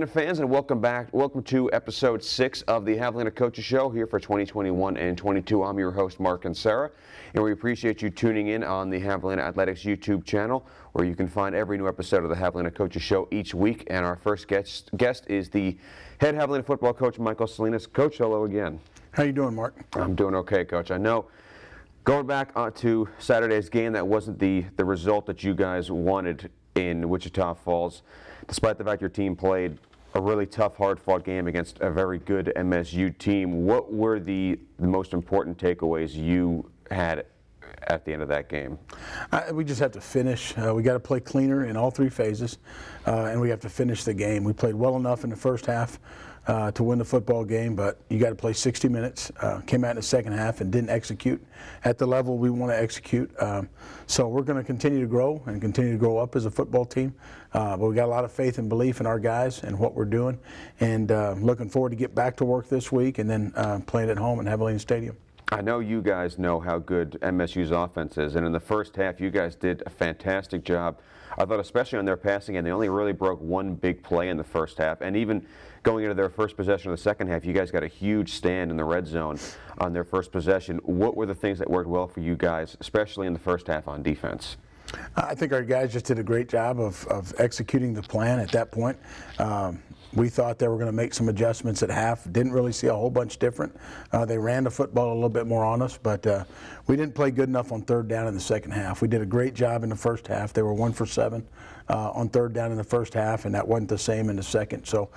Javelina fans, and welcome back. Welcome to episode 6 of the Javelina Coaches Show here for 2021 and 22. I'm your host, Mark and Sarah, and we appreciate you tuning in on the Javelina Athletics YouTube channel, where you can find every new episode of the Javelina Coaches Show each week. And our first guest is the head Javelina football coach, Michael Salinas. Coach, hello again. How you doing, Mark? I'm doing okay, Coach. I know going back to Saturday's game, that wasn't the result that you guys wanted in Wichita Falls, despite the fact your team played a really tough, hard-fought game against a very good MSU team. What were the most important takeaways you had at the end of that game? We just have to finish. We got to play cleaner in all three phases, and we have to finish the game. We played well enough in the first half to win the football game, but you got to play 60 minutes. Came out in the second half and didn't execute at the level we want to execute. So we're going to continue to grow and continue to grow up as a football team. But we got a lot of faith and belief in our guys and what we're doing, and looking forward to get back to work this week and then playing at home at Javelina Stadium. I know you guys know how good MSU's offense is, and in the first half you guys did a fantastic job. I thought especially on their passing game, they only really broke one big play in the first half, and even going into their first possession of the second half, you guys got a huge stand in the red zone on their first possession. What were the things that worked well for you guys, especially in the first half on defense? I think our guys just did a great job of executing the plan at that point. We thought they were going to make some adjustments at half. Didn't really see a whole bunch different. They ran the football a little bit more on us, but we didn't play good enough on third down in the second half. We did a great job in the first half. They were 1 for 7 on third down in the first half, and that wasn't the same in the second. So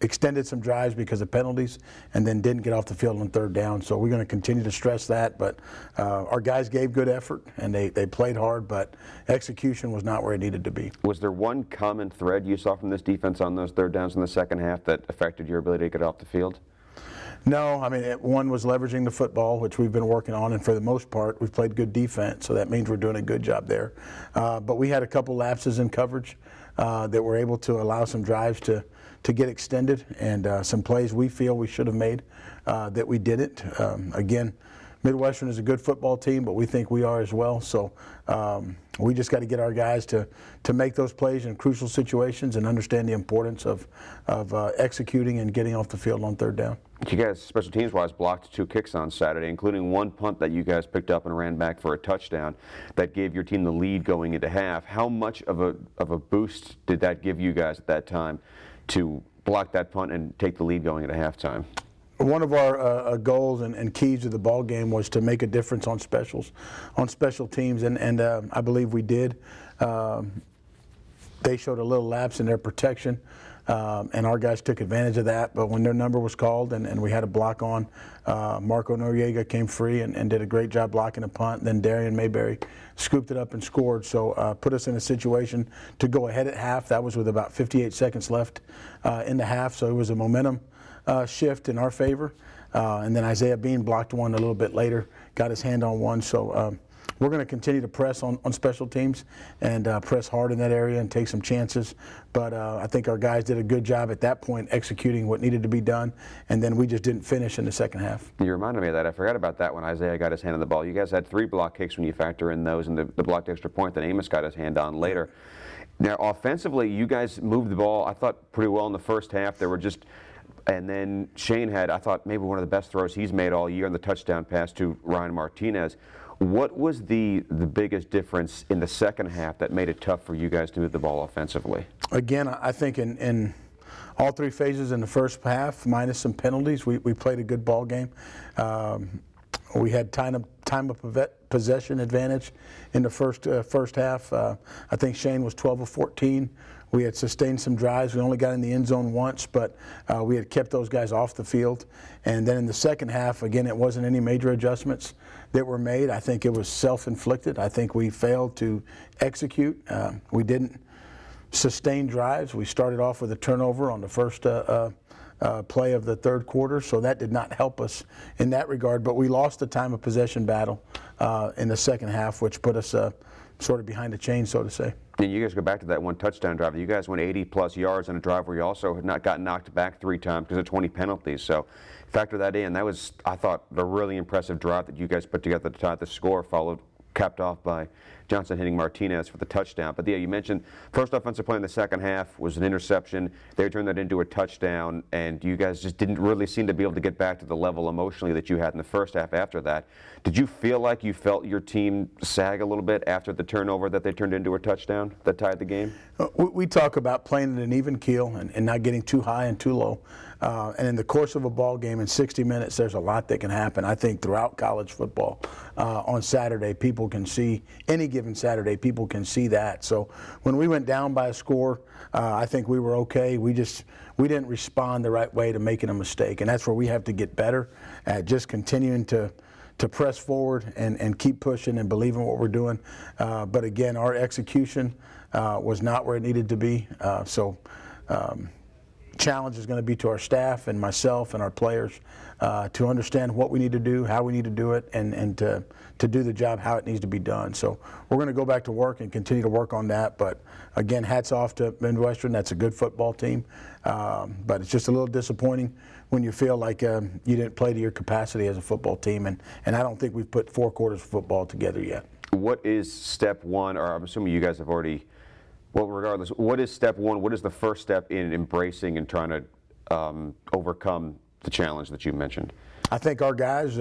extended some drives because of penalties, and then didn't get off the field on third down. So we're going to continue to stress that. But our guys gave good effort, and they played hard, but execution was not where it needed to be. Was there one common thread you saw from this defense on those third downs in the second half that affected your ability to get off the field? No, I mean, one was leveraging the football, which we've been working on, and for the most part, we've played good defense, so that means we're doing a good job there. But we had a couple lapses in coverage that were able to allow some drives to get extended, and some plays we feel we should have made that we didn't. Again, Midwestern is a good football team, but we think we are as well. So we just got to get our guys to make those plays in crucial situations and understand the importance of executing and getting off the field on third down. You guys, special teams-wise, blocked 2 kicks on Saturday, including one punt that you guys picked up and ran back for a touchdown that gave your team the lead going into half. How much of a boost did that give you guys at that time to block that punt and take the lead going into halftime? One of our goals and keys to the ball game was to make a difference on special teams, and I believe we did. They showed a little lapse in their protection, and our guys took advantage of that. But when their number was called and we had a block on, Marco Noriega came free and did a great job blocking a punt. Then Darian Mayberry scooped it up and scored, so put us in a situation to go ahead at half. That was with about 58 seconds left in the half, so it was a momentum shift in our favor. And then Isaiah Bean blocked one a little bit later, got his hand on one. So we're going to continue to press on special teams and press hard in that area and take some chances. But I think our guys did a good job at that point executing what needed to be done, and then we just didn't finish in the second half. You reminded me of that. I forgot about that when Isaiah got his hand on the ball. You guys had 3 block kicks when you factor in those and the blocked extra point that Amos got his hand on later. Now, offensively, you guys moved the ball, I thought, pretty well in the first half. There were just... And then Shane had, I thought, maybe one of the best throws he's made all year on the touchdown pass to Ryan Martinez. What was the biggest difference in the second half that made it tough for you guys to move the ball offensively? Again, I think in all 3 phases in the first half, minus some penalties, we played a good ball game. We had time of possession advantage in the first half. I think Shane was 12 of 14. We had sustained some drives. We only got in the end zone once, but we had kept those guys off the field. And then in the second half, again, it wasn't any major adjustments that were made. I think it was self-inflicted. I think we failed to execute. We didn't sustain drives. We started off with a turnover on the first play of the third quarter, so that did not help us in that regard. But we lost the time of possession battle in the second half, which put us sort of behind the chain, so to say. And you guys go back to that one touchdown drive. You guys went 80-plus yards on a drive where you also had not gotten knocked back 3 times because of 20 penalties. So factor that in. That was, I thought, a really impressive drive that you guys put together to tie the score, followed capped off by Johnson hitting Martinez for the touchdown. But yeah, you mentioned first offensive play in the second half was an interception. They turned that into a touchdown, and you guys just didn't really seem to be able to get back to the level emotionally that you had in the first half after that. Did you feel like you felt your team sag a little bit after the turnover that they turned into a touchdown that tied the game? We talk about playing at an even keel and not getting too high and too low. And in the course of a ball game in 60 minutes, there's a lot that can happen. I think throughout college football on Saturday, people can see, any given Saturday, people can see that. So when we went down by a score, I think we were okay. We didn't respond the right way to making a mistake. And that's where we have to get better at just continuing to press forward and keep pushing and believe in what we're doing. But again, our execution was not where it needed to be. Challenge is going to be to our staff and myself and our players to understand what we need to do, how we need to do it, and to do the job how it needs to be done. So we're going to go back to work and continue to work on that. But again, hats off to Midwestern. That's a good football team. But it's just a little disappointing when you feel like you didn't play to your capacity as a football team. And I don't think we've put 4 quarters of football together yet. What is step one, or I'm assuming you guys have already, well, regardless, what is step one? What is the first step in embracing and trying to overcome the challenge that you mentioned? I think our guys,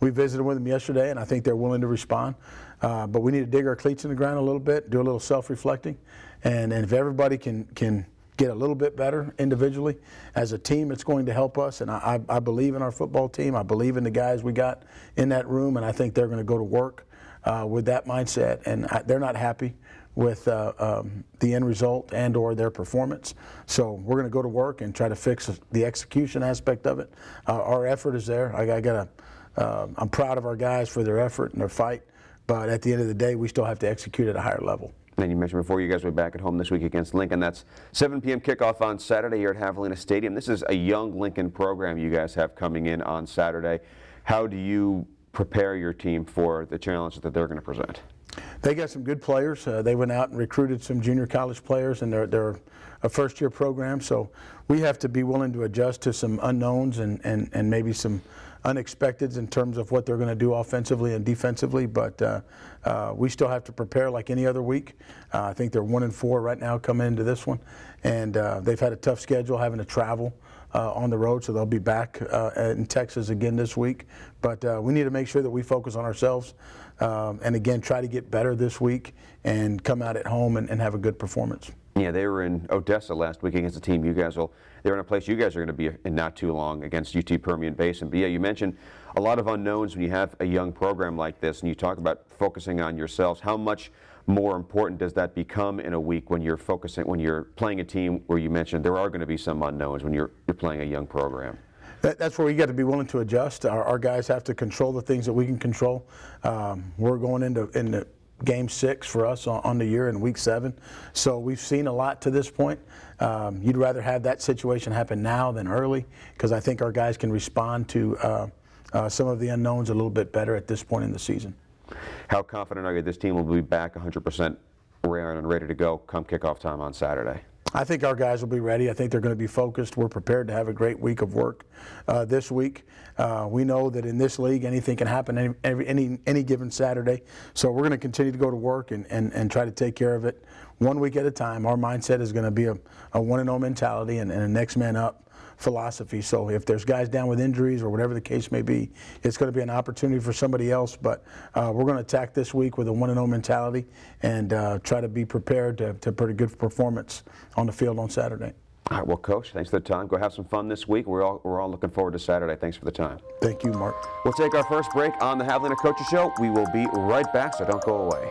we visited with them yesterday, and I think they're willing to respond. But we need to dig our cleats in the ground a little bit, do a little self-reflecting. And if everybody can get a little bit better individually, as a team, it's going to help us. And I believe in our football team. I believe in the guys we got in that room, and I think they're going to go to work with that mindset. And they're not happy with the end result and or their performance. So we're going to go to work and try to fix the execution aspect of it. Our effort is there. I'm proud of our guys for their effort and their fight, but at the end of the day, we still have to execute at a higher level. And you mentioned before you guys will be back at home this week against Lincoln. That's 7 p.m. kickoff on Saturday here at Javelina Stadium. This is a young Lincoln program you guys have coming in on Saturday. How do you prepare your team for the challenges that they're going to present? They got some good players. They went out and recruited some junior college players, and they're a first-year program. So we have to be willing to adjust to some unknowns and maybe some unexpecteds in terms of what they're going to do offensively and defensively. But we still have to prepare like any other week. I think they're 1-4 right now coming into this one, and they've had a tough schedule having to travel on the road, so they'll be back in Texas again this week. But we need to make sure that we focus on ourselves and again try to get better this week and come out at home and have a good performance. Yeah, they were in Odessa last week against a team they're in a place you guys are going to be in not too long against UT Permian Basin. But yeah, you mentioned a lot of unknowns when you have a young program like this, and you talk about focusing on yourselves. How much more important does that become in a week when you're playing a team where you mentioned there are going to be some unknowns when you're playing a young program? That's where you got to be willing to adjust. Our guys have to control the things that we can control. We're going into Game 6 for us on the year in Week 7. So we've seen a lot to this point. You'd rather have that situation happen now than early, because I think our guys can respond to some of the unknowns a little bit better at this point in the season. How confident are you this team will be back 100% rare and ready to go come kickoff time on Saturday? I think our guys will be ready. I think they're going to be focused. We're prepared to have a great week of work this week. We know that in this league, anything can happen any given Saturday. So we're going to continue to go to work and try to take care of it 1 week at a time. Our mindset is going to be a 1-0 mentality and a next man up philosophy. So if there's guys down with injuries or whatever the case may be, it's going to be an opportunity for somebody else. But we're going to attack this week with a 1-0 mentality and try to be prepared to put a good performance on the field on Saturday. All right, well, Coach, thanks for the time. Go have some fun this week. We're all looking forward to Saturday. Thanks for the time. Thank you, Mark. We'll take our first break on the Javelina Coaches Show. We will be right back, so don't go away.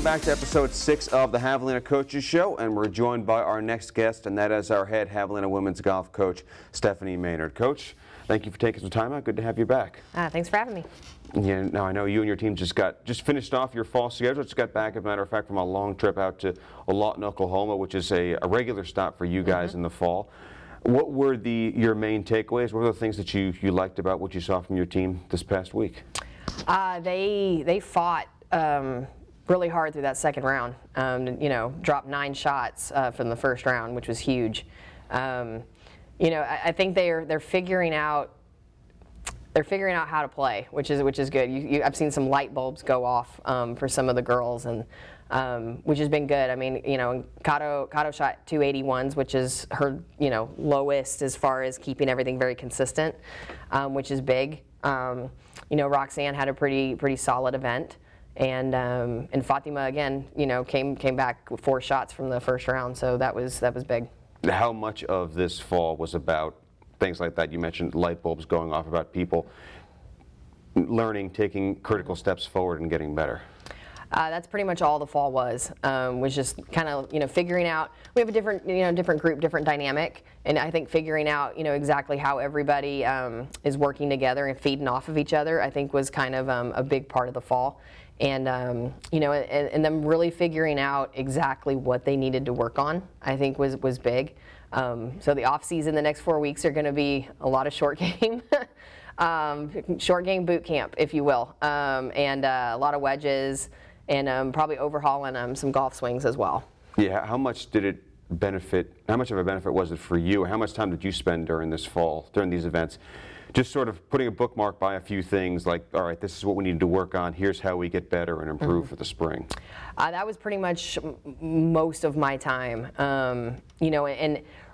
Back to episode 6 of the Javelina Coaches Show, and we're joined by our next guest, and that is our head Javelina women's golf coach, Stefanie Maynard. Coach, thank you for taking some time out. Good to have you back. Thanks for having me. Yeah, now I know you and your team just finished off your fall schedule. Just got back, as a matter of fact, from a long trip out to Lawton, Oklahoma, which is a regular stop for you guys in the fall. What were your main takeaways? What were the things that you liked about what you saw from your team this past week? They fought really hard through that second round. Dropped 9 shots from the first round, which was huge. I think they're figuring out. They're figuring out how to play, which is good. I've seen some light bulbs go off for some of the girls, and which has been good. I mean, Kato shot 281s, which is her lowest as far as keeping everything very consistent, which is big. Roxanne had a pretty solid event, and Fatima again, came back with 4 shots from the first round, so that was big. How much of this fall was about things like that? You mentioned light bulbs going off, about people learning, taking critical steps forward and getting better. That's pretty much all the fall was just kind of figuring out. We have a different group, different dynamic, and I think figuring out exactly how everybody is working together and feeding off of each other, I think was kind of a big part of the fall, and and them really figuring out exactly what they needed to work on, I think was big. So the off season, the next 4 weeks are going to be a lot of short game. Short game boot camp, if you will, and a lot of wedges, and probably overhauling some golf swings as well. Yeah, how much did it benefit? How much of a benefit was it for you? How much time did you spend during this fall, during these events, just sort of putting a bookmark by a few things, like, all right, this is what we need to work on. Here's how we get better and improve for the spring. That was pretty much most of my time, and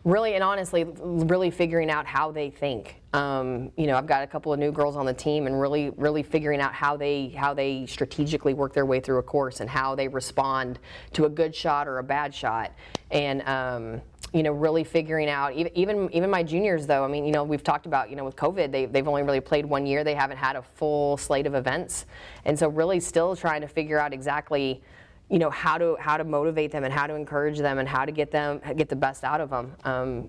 really and honestly, really figuring out how they think. I've got a couple of new girls on the team, and really figuring out how they strategically work their way through a course and how they respond to a good shot or a bad shot, and really figuring out. Even my juniors, though. I mean, we've talked about with COVID, they've only really played 1 year. They haven't had a full slate of events, and so really still trying to figure out exactly how to motivate them and how to encourage them and how to get the best out of them.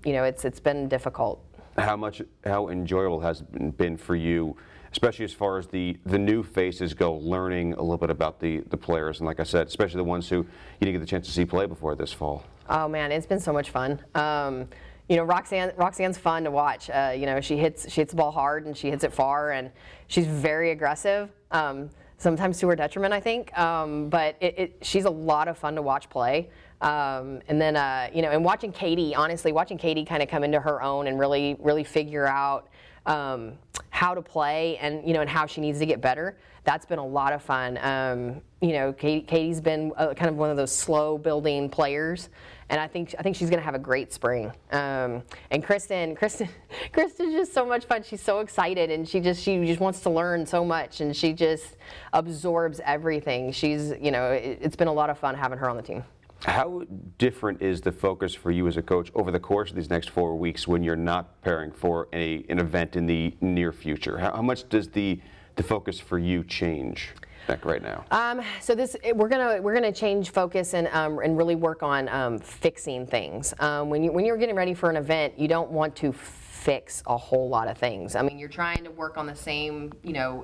It's been difficult. How enjoyable has it been for you, especially as far as the new faces go, learning a little bit about the players, and like I said, especially the ones who you didn't get the chance to see play before this fall? Oh man, it's been so much fun. Roxanne's fun to watch. She hits the ball hard and she hits it far, and she's very aggressive. Sometimes to her detriment, I think. But she's a lot of fun to watch play. And then and watching Katie kind of come into her own and really figure out how to play and and how she needs to get better. That's been a lot of fun. Katie's been kind of one of those slow building players, and I think she's going to have a great spring. And Kristen's just so much fun. She's so excited, and she just wants to learn so much, and she just absorbs everything. It's been a lot of fun having her on the team. How different is the focus for you as a coach over the course of these next 4 weeks when you're not preparing for an event in the near future? How much does the focus for you change right now? So we're gonna change focus and really work on fixing things. When you're getting ready for an event, you don't want to fix a whole lot of things. I mean, you're trying to work on the same kind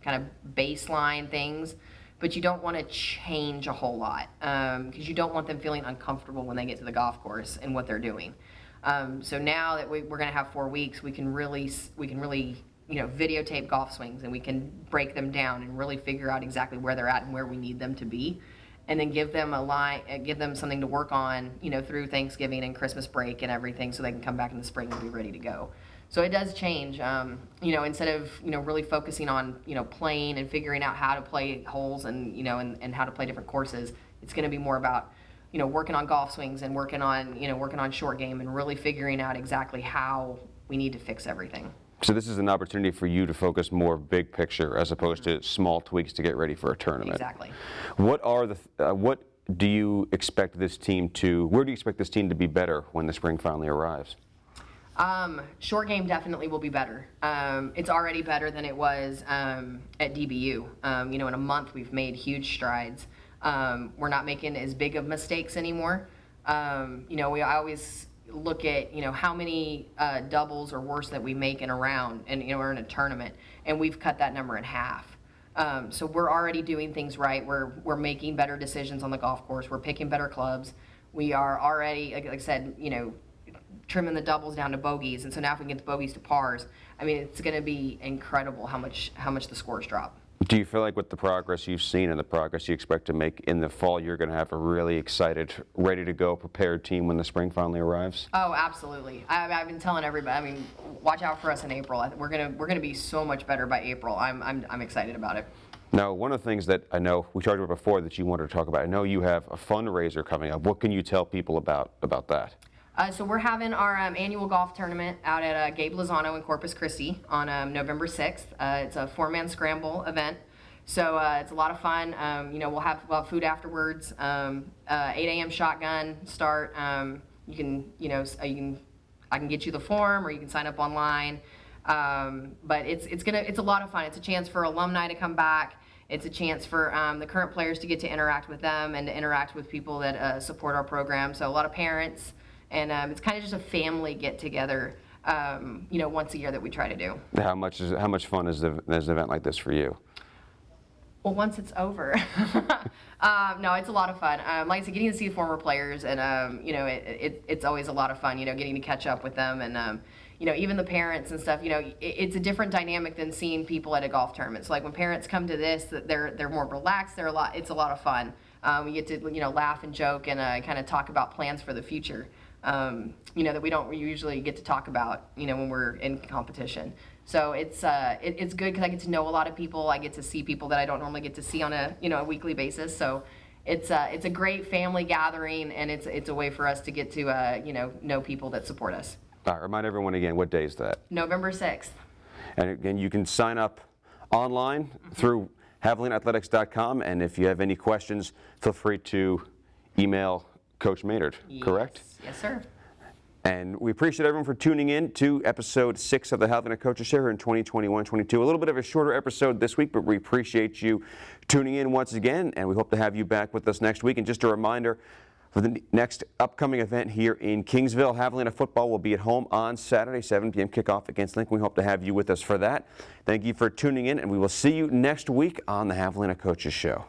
of baseline things, but you don't want to change a whole lot because you don't want them feeling uncomfortable when they get to the golf course and what they're doing. So now that we're going to have 4 weeks, we can really videotape golf swings, and we can break them down and really figure out exactly where they're at and where we need them to be, and then give them something to work on through Thanksgiving and Christmas break and everything, so they can come back in the spring and be ready to go. So it does change, instead of, really focusing on, playing and figuring out how to play holes and, and how to play different courses, it's going to be more about, working on golf swings and working on short game and really figuring out exactly how we need to fix everything. So this is an opportunity for you to focus more big picture as opposed to small tweaks to get ready for a tournament. Exactly. What do you expect this team to, where do you expect this team to be better when the spring finally arrives? Short game definitely will be better. It's already better than it was at DBU. In a month we've made huge strides. We're not making as big of mistakes anymore. I always look at how many doubles or worse that we make in a round, and we're in a tournament, and we've cut that number in half. So we're already doing things right. We're making better decisions on the golf course. We're picking better clubs. We are already, like I said, trimming the doubles down to bogeys, and so now if we can get the bogeys to pars, I mean, it's going to be incredible how much the scores drop. Do you feel like with the progress you've seen and the progress you expect to make in the fall, you're going to have a really excited, ready to go, prepared team when the spring finally arrives? Oh, absolutely. I've been telling everybody. I mean, watch out for us in April. We're gonna be so much better by April. I'm excited about it. Now, one of the things that I know we talked about before that you wanted to talk about, I know you have a fundraiser coming up. What can you tell people about that? So we're having our annual golf tournament out at Gabe Lozano in Corpus Christi on November 6th. It's a 4-man scramble event. So it's a lot of fun. We'll have food afterwards. 8 a.m. shotgun start. I can get you the form, or you can sign up online. But it's a lot of fun. It's a chance for alumni to come back. It's a chance for the current players to get to interact with them and to interact with people that support our program. So a lot of parents, and it's kind of just a family get together. Once a year that we try to do. How much fun is an event like this for you? Well, once it's over. No, it's a lot of fun. Like I said, getting to see former players, and it's always a lot of fun. Getting to catch up with them, and even the parents and stuff. It's a different dynamic than seeing people at a golf tournament. So like when parents come to this, they're more relaxed. It's a lot of fun. We get to laugh and joke and kind of talk about plans for the future. That we don't usually get to talk about, when we're in competition. So it's good because I get to know a lot of people. I get to see people that I don't normally get to see on a weekly basis. So it's a great family gathering, and it's a way for us to get to know people that support us. All right, remind everyone again, what day is that? November 6th. And again, you can sign up online through JavelinaAthletics.com, and if you have any questions, feel free to email Coach Maynard, correct? Yes, sir. And we appreciate everyone for tuning in to episode 6 of the Javelina Coaches Show here in 2021-22. A little bit of a shorter episode this week, but we appreciate you tuning in once again, and we hope to have you back with us next week. And just a reminder, for the next upcoming event here in Kingsville, Javelina football will be at home on Saturday, 7 p.m. kickoff against Lincoln. We hope to have you with us for that. Thank you for tuning in, and we will see you next week on the Javelina Coaches Show.